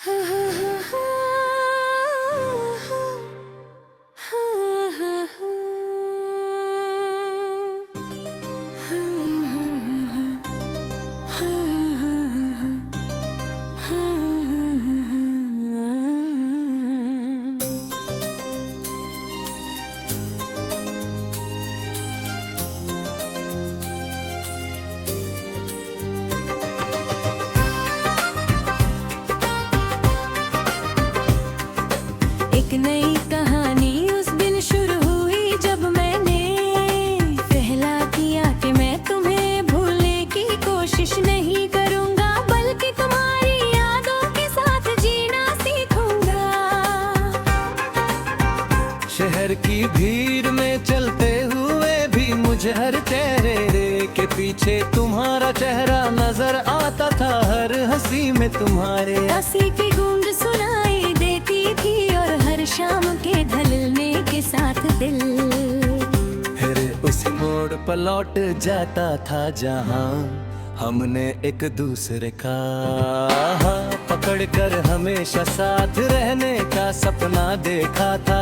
एक नई कहानी उस दिन शुरू हुई जब मैंने पहला किया कि मैं तुम्हें भूलने की कोशिश नहीं करूंगा, बल्कि तुम्हारी यादों के साथ जीना सीखूंगा। शहर की भीड़ में चलते हुए भी मुझे हर चेहरे के पीछे तुम्हारा चेहरा नजर आता था। हर हंसी में तुम्हारे हंसी की गूंज सुनाई देती थी और हर शाम के ढलने के साथ दिल फिर उस मोड़ पर लौट जाता था जहां हमने एक दूसरे का पकड़ कर हमेशा साथ रहने का सपना देखा था।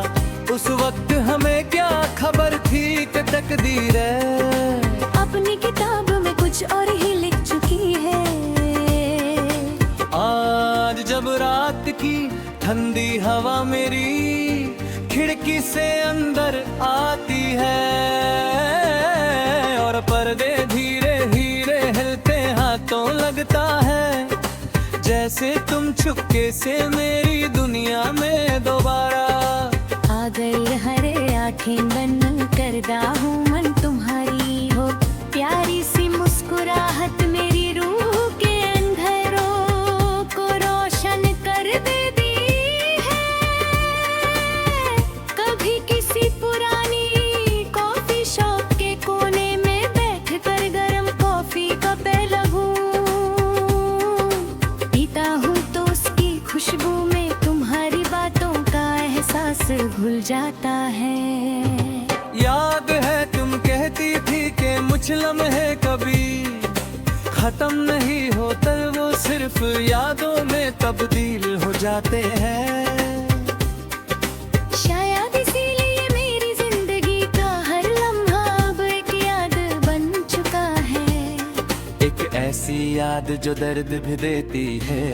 उस वक्त हमें क्या खबर थी कि तकदीर अपनी किताब में कुछ और ही लिख चुकी है। आज जब रात की ठंडी हवा मेरी खिड़की से अंदर आती है और पर्दे धीरे धीरे हिलते हाथों लगता है जैसे तुम चुपके से मेरी दुनिया में दोबारा आ गई। हरे आँखें बंद करदा हूँ मन तुम्हारी हो, प्यारी सी मुस्कुराहट मेरी रूह के अंधेरों को रोशन कर देती है। कभी किसी पुरानी कॉफी शॉप के कोने में बैठकर गरम कॉफी का प्याला पीता हूँ तो उसकी खुशबू में तुम्हारी बातों का एहसास घुल जाता है। याद है तुम कहती थी कि मुझ लम्हे कभी खत्म नहीं होते, वो सिर्फ यादों में तब्दील हो जाते हैं। शायद इसीलिए मेरी जिंदगी का हर लम्हा अब एक याद बन चुका है। एक ऐसी याद जो दर्द भी देती है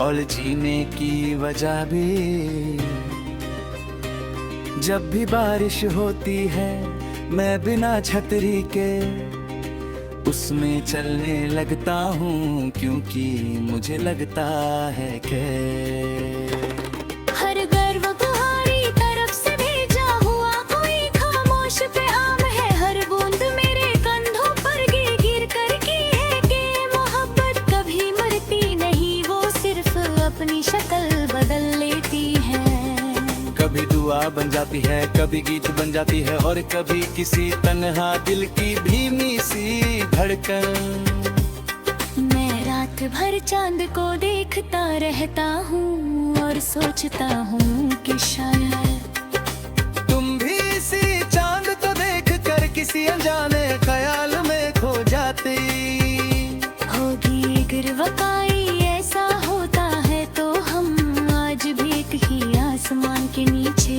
और जीने की वजह भी। जब भी बारिश होती है मैं बिना छतरी के उसमें चलने लगता हूँ, क्योंकि मुझे लगता है कि हर गर्व तुम्हारी तरफ से भेजा हुआ कोई खामोश पैगाम है। हर बूंद मेरे कंधों पर गिर कर की है कि मोहब्बत कभी मरती नहीं, वो सिर्फ अपनी शक्ल बदल लेती है। कभी दुआ बन जाती है, कभी गीत बन जाती है और कभी किसी तन्हा दिल की भीमी सी धड़कन। मैं रात भर चांद को देखता रहता हूँ और सोचता हूँ कि शायद तुम भी इसी चांद को देख कर किसी अनजाने ख्याल में खो जाती होगी। अगर वाकई ऐसा होता है तो हम आज भी एक ही आसमान के नीचे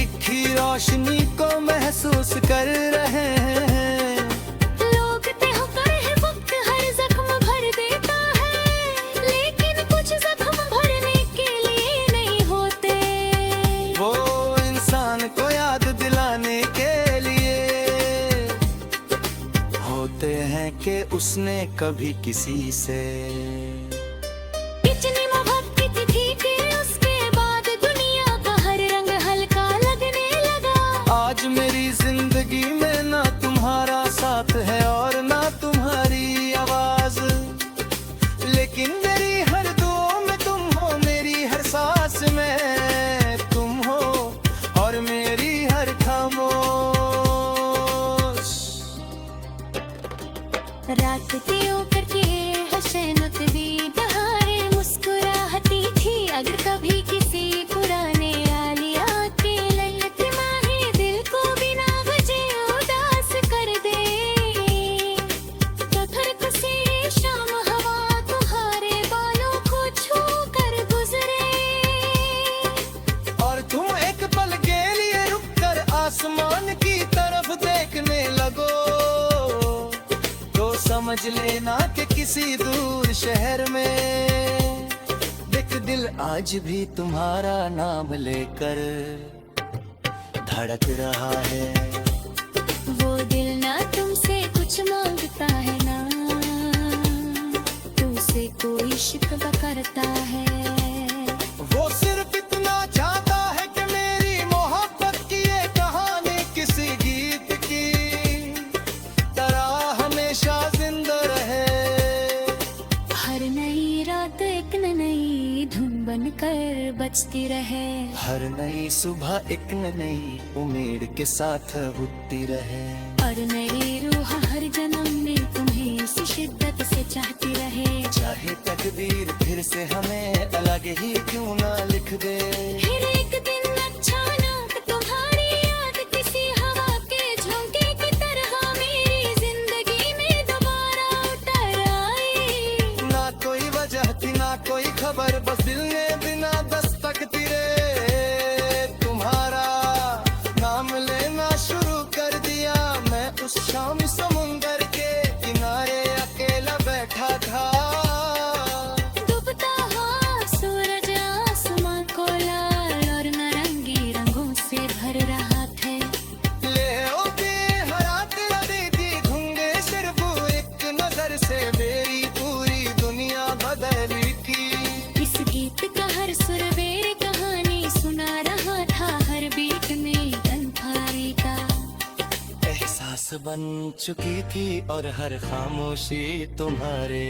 एक ही रोशनी को महसूस कर रहे हैं। लोग कहते हैं वक्त हर जख्म भर देता है, लेकिन कुछ जख्म भरने के लिए नहीं होते। वो इंसान को याद दिलाने के लिए होते हैं कि उसने कभी किसी से इतनी मोहब्बत थी कि उसके बाद दुनिया का हर रंग हल्का लगने लगा। आज मेरी जिंदगी में ना तुम्हारा साथ है और ना तुम्हारी आवाज, लेकिन मेरी हर दुआ में तुम हो, मेरी हर सांस में तुम हो और मेरी हर खामोश। रात त्यों करके हसनत भी बहारे मुस्कुराती थी। अगर कभी किसी पुराने आलिया के ललत माहे दिल को बिना वजह उदास कर दे, तो थरक से शाम हवा तुम्हारे खोज लेना कि किसी दूर शहर में एक दिल आज भी तुम्हारा नाम लेकर धड़क रहा है। वो दिल ना तुमसे कुछ मांगता है ना तुमसे कोई शिकवा करता है। वो सिर्फ इतना चाहता है कि मेरी मोहब्बत की ये कहानी किसी गीत की तरह हमेशा जिंदा रहे। हर नई रात एक नई धुन बनकर बजती रहे। हर नई सुबह एक नई उम्मीद के साथ उठती रहे। और नई रूह हर जन्म में तुम्हें इसी शिद्दत से चाहती रहे। चाहे तकदीर फिर से हमें अलग ही क्यों ना लिख दे। फिर एक दिन अचानक तुम्हारी याद किसी हवा के झोंके की तरह मेरी जिंदगी में दोबारा उतर आई। ना कोई वजह थी ना कोई खबर, बस दिल ने बिना दस्तक दिए तुम्हारा नाम लेना शुरू कर दिया। मैं उस शाम समुंदर के किनारे अकेला बैठा था। डूबता हुआ सूरज आसमां को लाल और नारंगी रंगों से भर रहा था। ले ओ बेहरा तेरा देती घूंगे सिर्फ एक नजर से मेरी पूरी दुनिया बदली थी। इस गीत का हर सुर मेरी कहानी सुना रहा था। हर बीट में गनफारी का एहसास बन चुकी थी और हर खामोशी तुम्हारे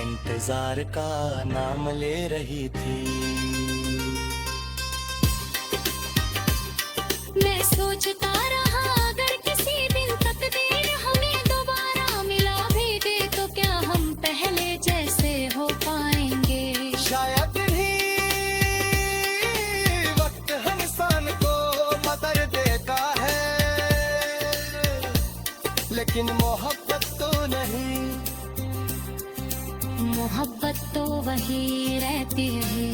इंतजार का नाम ले रही थी। मैं सोचता रहा अगर किसी दिन तकदीर हमें दोबारा मिला भी दे तो क्या हम पहले जैसे हो पाएंगे। शायद ही वक्त इंसान को मदद देता है लेकिन मोहब्बत तो नहीं। मोहब्बत तो वही रहती है।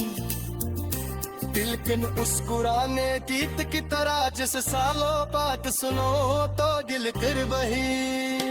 लेकिन उस पुराने गीत की तरह जिस सालों बात सुनो तो दिल कर वही